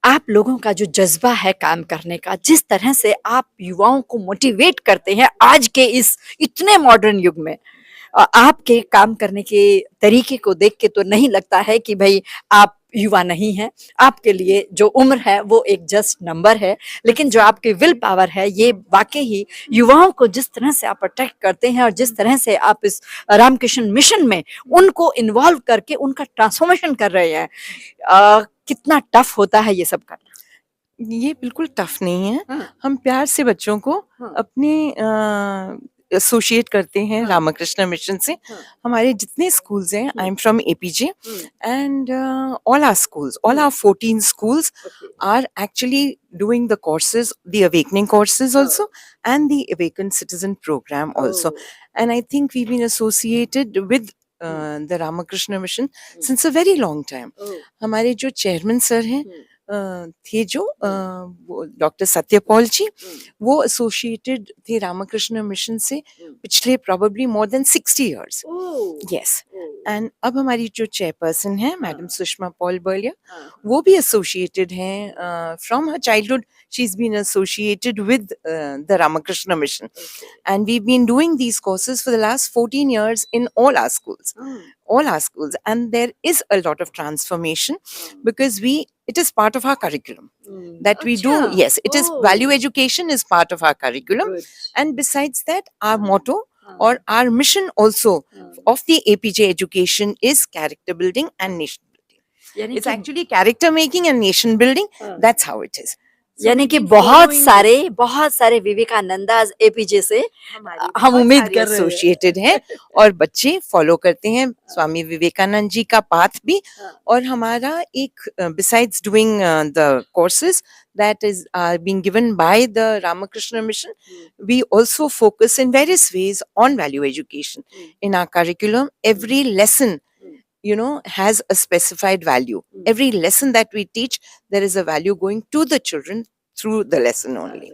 आप लोगों का जो जज्बा है काम करने का, जिस तरह से आप युवाओं को मोटिवेट करते हैं आज के इस इतने मॉडर्न युग में, आपके काम करने के तरीके को देख के तो नहीं लगता है कि भाई आप युवा नहीं हैं। आपके लिए जो उम्र है वो एक जस्ट नंबर है, लेकिन जो आपकी विल पावर है ये वाकई ही युवाओं को जिस तरह से आप अट्रैक्ट करते हैं और जिस तरह से आप इस रामकृष्ण मिशन में उनको इन्वॉल्व करके उनका ट्रांसफॉर्मेशन कर रहे हैं, कितना टफ होता है ये सब करना। ये बिल्कुल टफ नहीं है। हाँ, हम प्यार से बच्चों को हाँ, अपने एसोसिएट करते हैं हाँ, रामकृष्ण मिशन से। हाँ, हमारे जितने स्कूल्स हैं, I am from APJ hmm, and all our schools, all our 14 schools okay, are actually doing the courses, the awakening courses हाँ, also, and the awakened citizen program oh, also. And I think we've been associated with hmm, the Ramakrishna mission hmm, since a very long time. Oh, हमारे जो chairman sir हैं हम्म, थे जो हम्म, वो doctor Satyapal जी, हम्म, वो associated थे Ramakrishna mission से हम्म, पिछले probably more than 60 years. Oh, Yes. Oh, and अब हमारी जो चेयरपर्सन है हाँ, मैडम सुषमा पॉल बर्लिया, हाँ, वो भी एसोसिएटेड हैं from her childhood. She is been associated with the Ramakrishna mission okay, and we've been doing these courses for the last 14 years in हाँ, all our schools, and there is a lot of transformation हाँ, because it is part of our curriculum that we do. अच्छा, Yes, it is, oh, value education is part of our curriculum, good, and besides that our हाँ, motto हाँ, or our mission also हाँ, of the APJ education is character building and nation building. यानी It's कि actually character making and nation building. हाँ, That's how it is. So यानी we've कि been बहुत following this. सारे बहुत सारे विवेकानंदाज एपीजे से हमारे हम बहुत उम्मीद सारे कर रहे एसोसिएटेड हैं हैं। और बच्चे फॉलो करते हैं स्वामी विवेकानंद जी का पाथ भी. हाँ, और हमारा एक besides doing the courses that is being given by the Ramakrishna Mission, hmm, we also focus in various ways on value education. Hmm, In our curriculum, every lesson, hmm, has a specified value. Hmm, Every lesson that we teach, there is a value going to the children through the lesson only.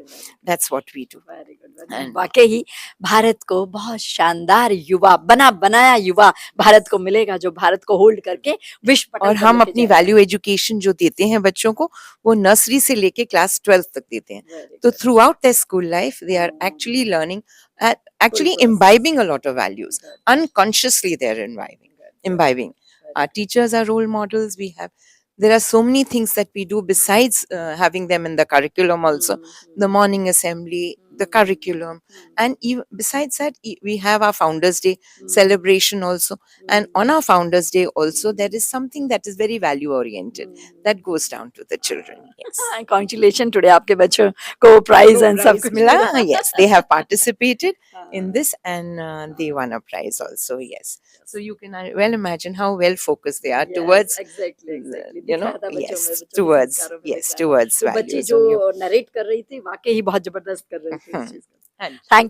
That's what we do. Very good. And वाकई ही भारत को बहुत शानदार युवा बना बनाया युवा भारत को मिलेगा जो भारत को होल्ड करके विश्व पटल और पर हम लेके अपनी जाएगा। वैल्यू एजुकेशन जो देते हैं बच्चों को, वो नर्सरी से लेके क्लास 12 तक देते हैं. Very तो good. Through out their school life they are actually learning, actually process. imbibing a lot of values. Good. Unconsciously they are imbibing. Good. Imbibing. Our teachers are role models. There are so many things that we do besides having them in the curriculum also. The morning assembly, the curriculum, and even besides that, we have our Founders Day celebration also. And on our Founders Day also, there is something that is very value oriented that goes down to the children. Yes. Congratulations today आपके बच्चों को prize and सब Prize कुछ mila. मिला। Yes, they have participated in हाँ, this and they won a prize also. Yes. So you can well imagine how well focused they are yes, towards, exactly, exactly. you दिख know, रहा था बच्चों में, yes, बच्चों के towards, संस्कारों में दिख yes, रहा था। towards तो बच्ची values जो only. नरेट कर रही थी वाकई ही बहुत जबरदस्त कर रही थी इस चीज को। And thank